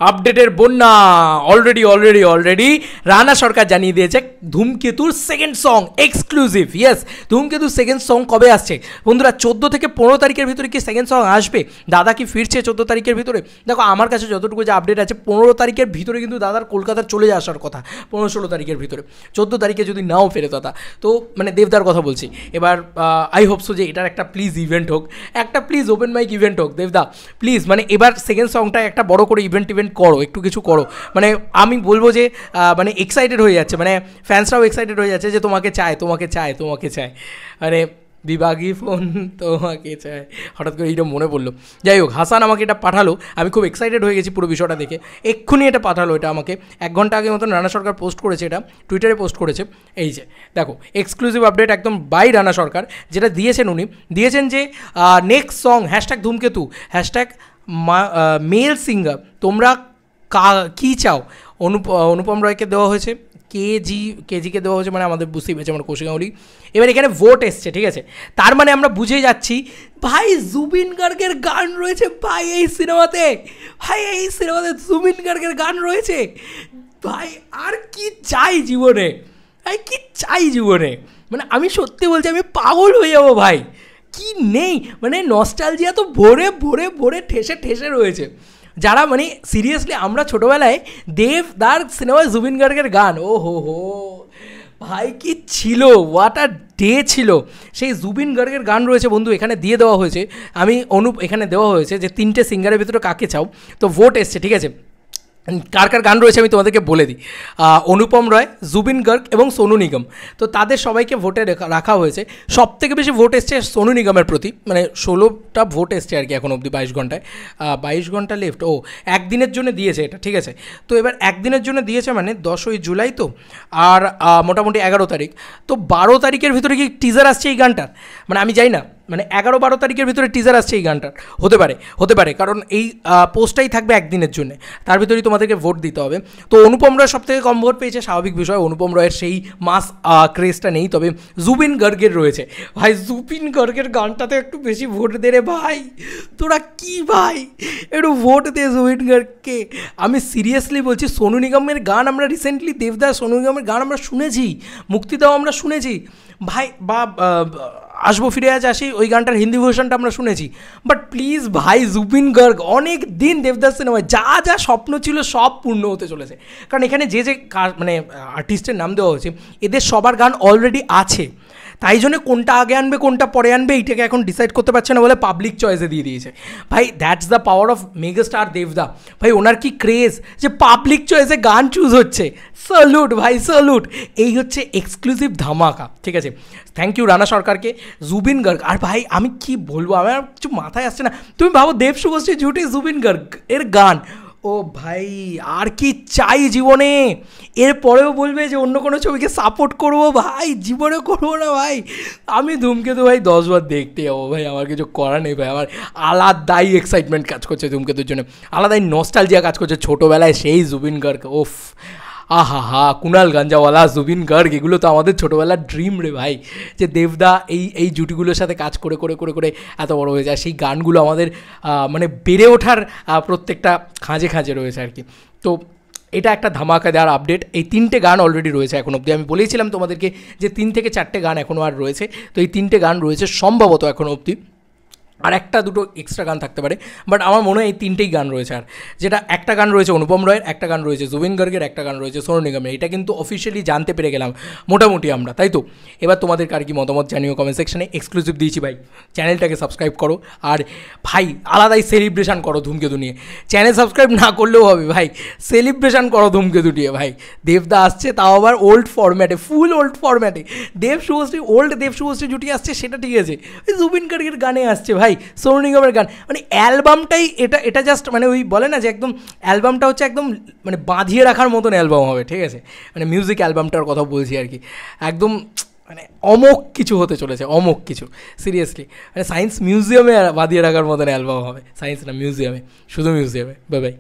আপডেটের বন্যা অলরেডি রানা সরকার জানিয়ে দিয়েছে ধূমকেতুর সেকেন্ড সং এক্সক্লুসিভ। ইয়েস, ধূমকেতুর সেকেন্ড সং কবে আসছে বন্ধুরা? 14 থেকে 15 তারিখের ভিতরে কি সেকেন্ড সং আসবে? দাদা কি ফিরছে 14 তারিখের ভিতরে? দেখো আমার কাছে যতটুকু যে আপডেট আছে 15 তারিখের ভিতরে কিন্তু দাদার কলকাতার চলে আসার কথা, 15-16 তারিখের ভিতরে। 14 তারিখে যদি নাও ফেরে দাদা, তো মানে দেবদার কথা বলছি। এবার আই হোপসো যে এটার একটা প্লিজ ইভেন্ট হোক, একটা প্লিজ ওপেন মাইক ইভেন্ট হোক দেবদা প্লিজ। মানে এবার সেকেন্ড সংটা একটা বড় করে ইভেন্ট করো, একটু কিছু করো। মানে আমি বলবো যে মানে এক্সাইটেড হয়ে যাচ্ছে, মানে ফ্যান্সরাও এক্সাইটেড হয়ে যাচ্ছে যে তোমাকে চায়। মানে বিভাগী ফোন তোমাকে চায়, হঠাৎ করে এইটা মনে পড়লো। যাই হোক, হাসান আমাকে এটা পাঠালো, আমি খুব এক্সাইটেড হয়ে গেছি পুরো বিষয়টা দেখে। এক্ষুনি এটা পাঠালো, এটা আমাকে 1 ঘন্টা আগে মতন রানা সরকার পোস্ট করেছে, এটা টুইটারে পোস্ট করেছে। এই যে দেখো এক্সক্লুসিভ আপডেট একদম বাই রানা সরকার, যেটা দিয়েছেন যে নেক্সট সং #ধূমকেতু মেল সিঙ্গার, তোমরা কী চাও? অনুপম রয়কে দেওয়া হয়েছে, কেজিকে দেওয়া হয়েছে, মানে আমাদের বুঝতেই পেরেছে আমরা কৌশিক গাঙ্গুলি। এবার এখানে ভোট এসছে, ঠিক আছে, তার মানে আমরা বুঝে যাচ্ছি ভাই জুবিন গার্গের গান রয়েছে ভাই এই সিনেমাতে জুবিন গার্গের গান রয়েছে ভাই। আর কি চাই জীবনে মানে আমি সত্যি বলছি, আমি পাগল হয়ে যাবো ভাই। কি নেই মানে নস্টালজিয়া তো ভরে ঠেসে রয়েছে। যারা মানে সিরিয়াসলি আমরা ছোটোবেলায় দেবদার সিনেমায় জুবিন গার্গের গান, ও হো ভাই কি ছিল, হোয়াট আ ডে ছিল। সেই জুবিন গার্গের গান রয়েছে বন্ধু, এখানে দিয়ে দেওয়া হয়েছে। এখানে দেওয়া হয়েছে যে 3টে সিঙ্গারের ভিতরে কাকে চাও, তো ভোট এসছে, ঠিক আছে। কার গান রয়েছে আমি তোমাদেরকে বলে দিই। অনুপম রয়, জুবিন গার্গ এবং সোনু নিগম, তো তাদের সবাইকে ভোটে রাখা হয়েছে। সবথেকে বেশি ভোট এসছে সোনু নিগমের প্রতি, মানে 16টা ভোট এসছে আর কি এখন অবধি 22 ঘন্টায়। 22 ঘন্টা লেফট, একদিনের জন্য দিয়েছে এটা, ঠিক আছে। তো এবার একদিনের জন্য দিয়েছে মানে 10ই জুলাই তো, আর মোটামুটি 11 তারিখ, তো 12 তারিখের ভিতরে কি টিজার আসছে এই গানটার? মানে আমি যাই না, মানে 11-12 তারিখের ভিতরে টিজার আসছে এই গানটার, হতে পারে কারণ এই পোস্টটাই থাকবে একদিনের জন্য, তার ভিতরেই তোমাদেরকে ভোট দিতে হবে। তো অনুপম রয় সবথেকে কম ভোট পেয়েছে, স্বাভাবিক বিষয়, অনুপম রয়ের সেই মাস ক্রেজটা নেই, তবে জুবিন গার্গের রয়েছে। ভাই জুবিন গার্গের গানটাতে একটু বেশি ভোট দে রে ভাই, তোরা কি ভাই একটু ভোট দে জুবিন গার্গকে। আমি সিরিয়াসলি বলছি, সোনু নিগমের গান আমরা রিসেন্টলি দেবদাস সোনু নিগমের গান আমরা শুনেছি, মুক্তি দাও আমরা শুনেছি ভাই, বা আসবো ফিরে আজ আসি ওই গানটার হিন্দি ভার্সনটা আমরা শুনেছি, বাট প্লিজ ভাই জুবিন গার্গ অনেক দিন দেবদাস সিনেমায় যা স্বপ্ন ছিল সব পূর্ণ হতে চলেছে। কারণ এখানে যে মানে আর্টিস্টের নাম দেওয়া হয়েছে এদের সবার গান অলরেডি আছে, তাই জন্য কোনটা আগে আনবে কোনটা পরে আনবে এইটাকে এখন ডিসাইড করতে পারছে না বলে পাবলিক চয়েসে দিয়ে দিয়েছে। ভাই that's the power of megastar দেবদা, ভাই ওনার কি ক্রেজ যে পাবলিক চয়েসে গান চুজ হচ্ছে। স্যালুট ভাই স্যালুট, এই হচ্ছে এক্সক্লুসিভ ধামাকা, ঠিক আছে। থ্যাংক ইউ রানা সরকারকে, জুবিন গার্গ। আর ভাই আমি কি বলবো, আমার কিছু মাথায় আসছে না। তুমি ভাবো দেব শুভশ্রী জুটি জুবিন গার্গ এর গান, ও ভাই আর কি চাই জীবনে। এরপরেও বলবে যে অন্য কোনো ছবিকে সাপোর্ট করবো, ভাই জীবনে করবো না ভাই। আমি ধূমকেতু ভাই 10 বার দেখতে যাবো ভাই, আমার কিছু করার নেই ভাই। আমার আলাদাই এক্সাইটমেন্ট কাজ করছে ধূমকেতুর জন্য, আলাদাই নস্টালজিয়া কাজ করছে ছোটোবেলায় সেই জুবিন গার্গ। ওফ কুনাল গাঞ্জাওয়ালা, জুবিন গার্গ, এগুলো তো আমাদের ছোটোবেলার ড্রিম রে ভাই, যে দেবদা এই জুটিগুলোর সাথে কাজ করে এত বড় হয়ে যায়। সেই গানগুলো আমাদের মানে বেড়ে ওঠার প্রত্যেকটা খাঁজে রয়েছে আর কি। তো এটা একটা ধামাকা দেওয়ার আপডেট। এই 3টে গান অলরেডি রয়েছে এখন অবধি, আমি বলেছিলাম তোমাদেরকে যে 3 থেকে 4টে গান এখনও আর রয়েছে, তো এই 3টে গান রয়েছে সম্ভবত এখনও অবধি, আর 1-2 এক্সট্রা গান থাকতে পারে, বাট আমার মনে হয় এই 3টেই গান রয়েছে। আর যেটা একটা গান রয়েছে অনুপম রয়ের, একটা গান রয়েছে জুবিন গার্গের, একটা গান রয়েছে সোনু নিগমের, এটা কিন্তু অফিসিয়ালি জানতে পেরে গেলাম মোটামুটি আমরা, তাই তো। এবার তোমাদের কার কি মতামত জানিও কমেন্ট সেকশনে। এক্সক্লুসিভ দিয়েছি ভাই, চ্যানেলটাকে সাবস্ক্রাইব করো, আর ভাই আলাদাই সেলিব্রেশন করো ধূমকেতু নিয়ে। চ্যানেল সাবস্ক্রাইব না করলেও হবে ভাই, সেলিব্রেশন করো ধূমকেতু নিয়ে ভাই। দেবদা আসছে, তাও আবার ওল্ড ফরম্যাটে, ফুল ওল্ড ফরম্যাটে। দেব শুভশ্রী জুটি আসছে সেটা ঠিক আছে, ওই জুবিন গার্গের গানে আসছে ভাই, সোনু নিগমের গান, মানে অ্যালবামটাই এটা জাস্ট মানে ওই বলে না যে একদম অ্যালবামটা হচ্ছে একদম মানে বাঁধিয়ে রাখার মতন অ্যালবাম হবে, ঠিক আছে। মানে মিউজিক অ্যালবামটার কথা বলছি আর কি, একদম মানে অমোঘ কিছু হতে চলেছে, অমোঘ কিছু সিরিয়াসলি। মানে সায়েন্স মিউজিয়ামে বাঁধিয়ে রাখার মতন অ্যালবাম হবে, সায়েন্স না মিউজিয়ামে, শুধু মিউজিয়ামে। Bye bye.